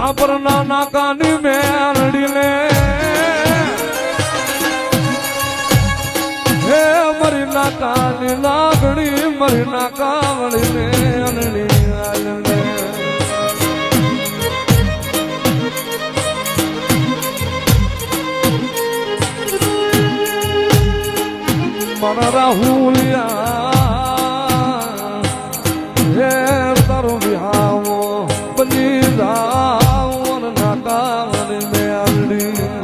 ઠાપર ના નાકાની મેરડીને હે મરી નાકાની લાગણી મરી નાકાવળીને અનડી આલને મારા રાહુલિયા હે તારો વિહાવો બની જાઓ નાકાવળી મેરડી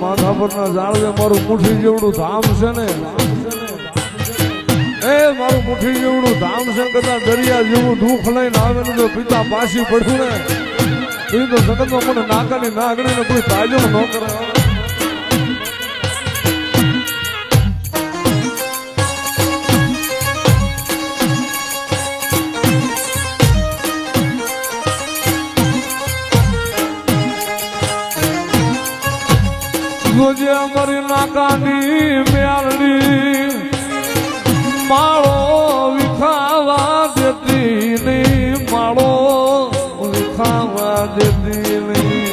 માથા પર ના જાળવે મારું મુઠ્ઠી જેવડું ધામ છે ને એ મારું મુઠ્ઠી જેવડું ધામ છે કદાચ દરિયા જેવું દુઃખ લઈને આવે ને જો પિતા પાછી પડ્યું ને એ તો જગતમાં મને નાકાની નાગણી ને કોઈ તાજો ન કરે જોજે અમારી નાકાની મેરડી માળો વિખાવા દેતી નહીં માળો વિખાવા દેતી નહીં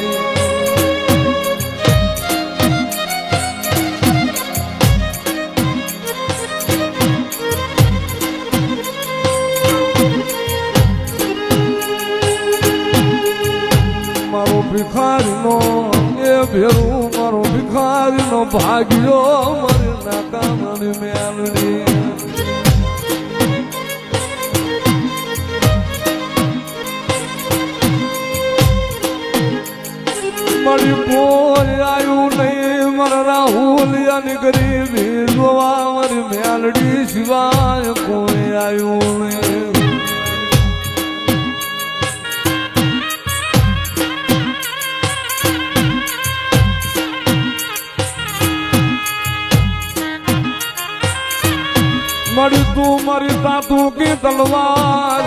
મારો ભિખારીનો એ ભેરું મારો ભિખારીનો ભાગ્યો મારી નાકામની મેલડી મારી કોઈ આવ્યું નહીં મારા રાહુલિયાની ગરીબી જોવા મારી મેલડી સિવાય કોઈ આવ્યું નહીં મરી તું મરી તાતું કી તલવાર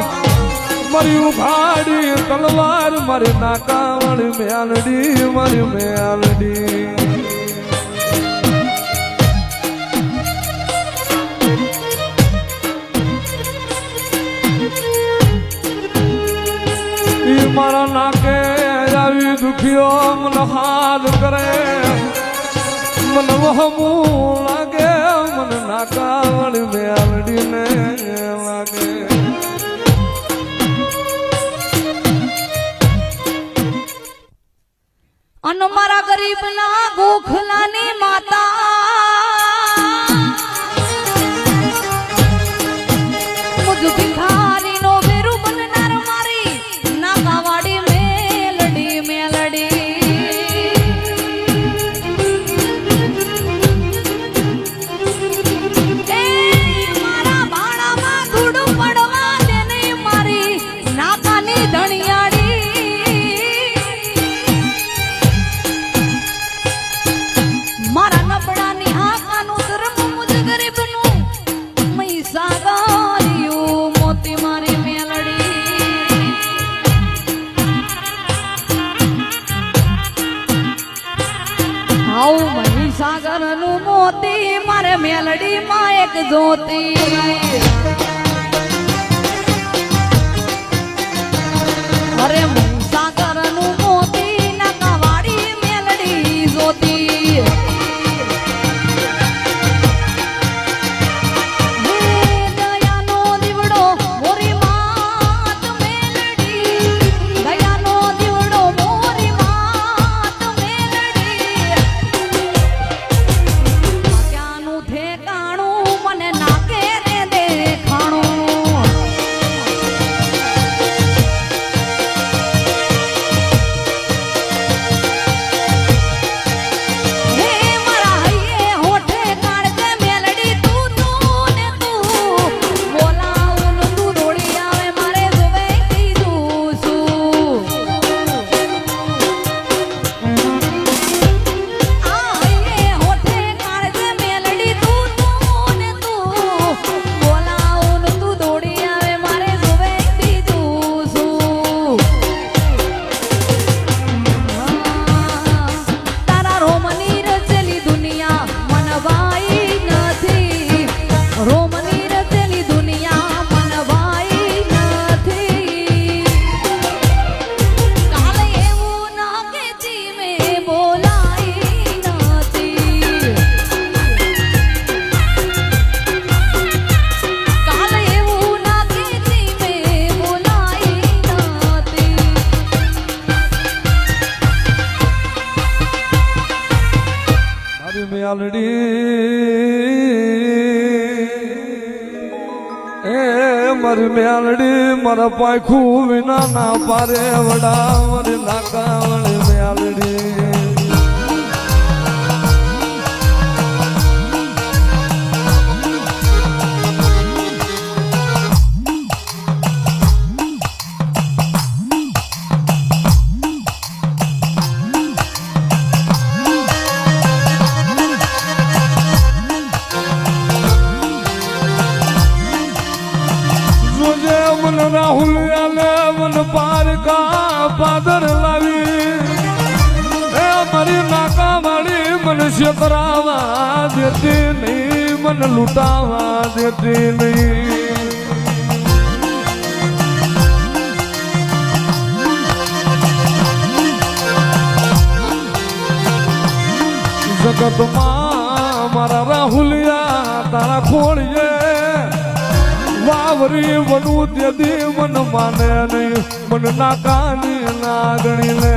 મરી ઉઘાડી તલવાર મારી નાકાવળી મેલડી મારી મેલડી ઈ મારા નાકે આવી દુખીઓ મને હાલ કરે મને વહમું લાગે મને નાકાવળી મેલડી ને લાગે અને મારા ગરીબ ના ગોખલાની માતા મુજ ભિખારી નો વેરુ બનનાર મારી નાકાવાડી મેલડી મેલડી સાગર નું મોતી મારે મેલડી માં એક જોતી અરે સાગર નું મોતી નાકાવાડી મેલડી જોતી દયાનો દીવડો મોરી માત મેલડી દયાનો દીવડો મોરી માત મેલડી ઠેકાણું મને નાકે રે દેખાણું એ મારી મેલડી મારા પાખું વિના ના પારે વડા મારી નાકાવળી મેલડી રાહુલ આલે મન પારકા પાદર લાવી એ મારી નાકા વાળી મન શેતરાવા દેતી નહીં મન લૂંટાવા દેતી નહીં જગતમાં મારા રાહુલિયા તારા ખોળીએ વાવરી વનું તેથી મન માને નહીં મન નાકાની નાગણી લે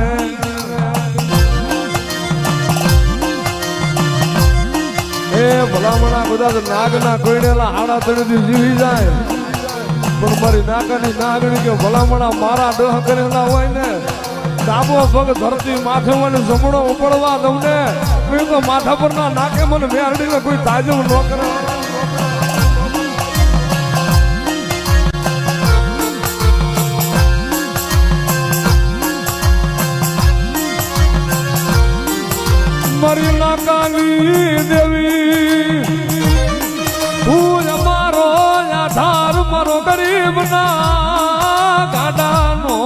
એ ભલામણા બધા નાગના કોઈડેલા હાડા તળેથી જીવી જાય પણ મારી નાકાની નાગણી કે ભલામણા મારા ડહ કરેલા હોય ને ડાબો પગ ધરતી માથે મને જમણો ઉપડવા તમને તો માથા પર ના નાકે મને મેરડીને કોઈ તાજબ ન કરે મારી નાકાની દેવી તું અમારો આધાર મારો ગરીબ ના ગાડાનો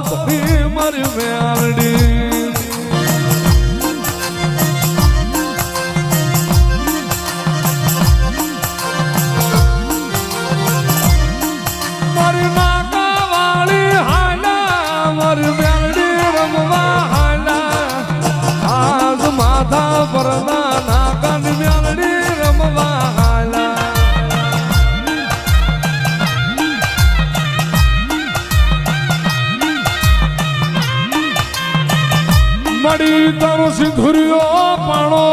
ધરી મારી મેલડી મારી નાકા વાળી હાલા મારી મેલડી રમવા માથા પરના નાકાની મેલડી રમવા હાલા મળી તારો સિંધુરિયો પાણો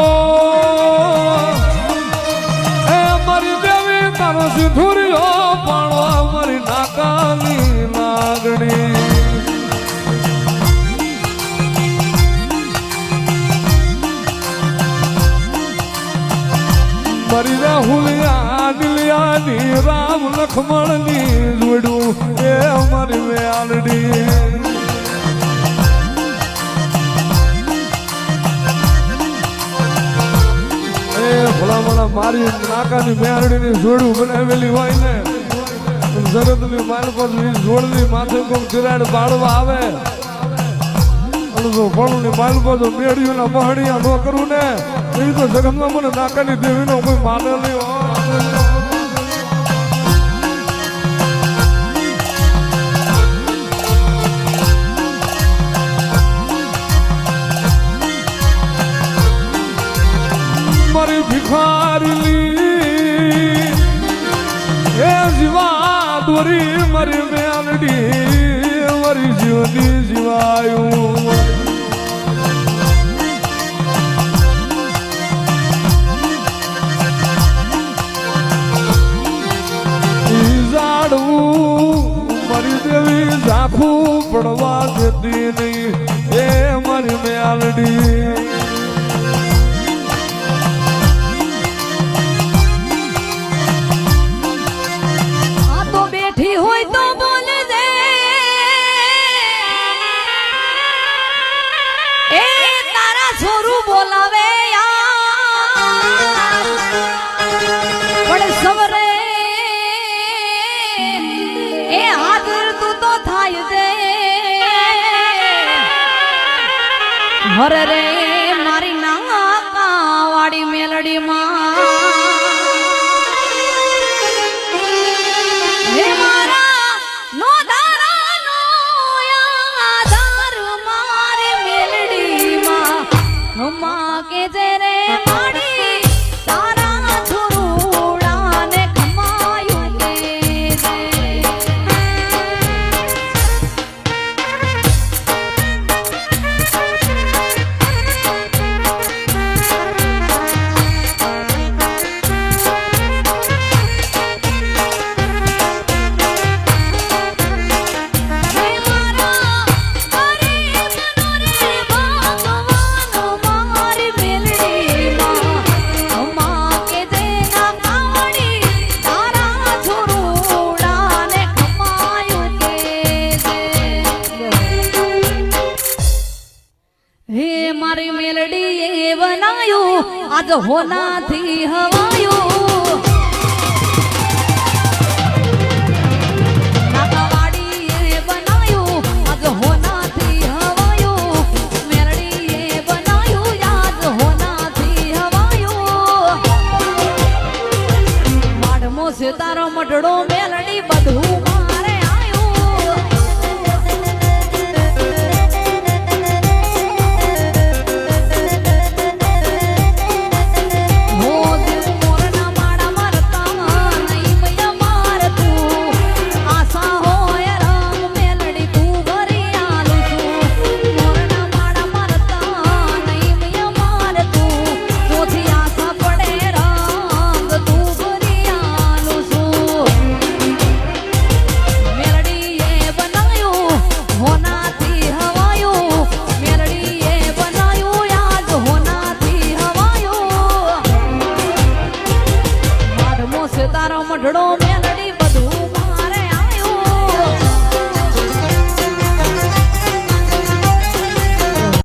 એ મારી દેવી તારો સિંધુરિયો પાણો મારી નાકાની લાગણી મારી રાહુલિયા દિલિયાની રામ લખમણની જોડું એ મારી મેલડી એ ભલામણા મારી નાકાની મેલડીની જોડું બનાવેલી હોય ને જગતની માલપતની જોડની માથે કોઈ ચિરાડ પાડવા આવે ફળની માલપત મેળીઓના મહડિયા ન કરું ને એ તો જગતમાં મને નાકાની દેવીનો કોઈ માને નહીં મારી ભિખારી એ જીવા દોરી મારી મેલડી મારી જીવની જીવાયું મારી દેવી ઝાંખું પડવા દેતી નહીં એ મારી મેલડી આ તો બેઠી હોય તો બોલે દે એ તારા છોરું બોલાવે પણ સવરે હરે રે મારી નાકા વાળી મેલડી માં મારા નો દારા નો આધાર મારે મેલડી માં કે જે રે માડી તારા છોરુડાને કમાયું કે આજ હોનાથી હવાયું નાકાવાડીએ બનાયું આજ હોનાથી હવાયું મેરડીએ બનાયું આજ હોનાથી હવાયું માઢમો છે તારો મઢડો મેલડી બધું મારે આયું હો દિલ મોરના માડા મરતા નહીં મૈયા મારતું આશા હોય રંગ મેલડી તું ભરી આલું છું મોરના માડા મરતા નહીં મૈયા મારતું તોથી આશા પડે રંગ તું ભરી આલું છું મેલડીએ બનાયું હોનાથી હવાયું મેલડીએ બનાયું આજ હોનાથી હવાયું માઢમો છે તારો મઢડો મેલ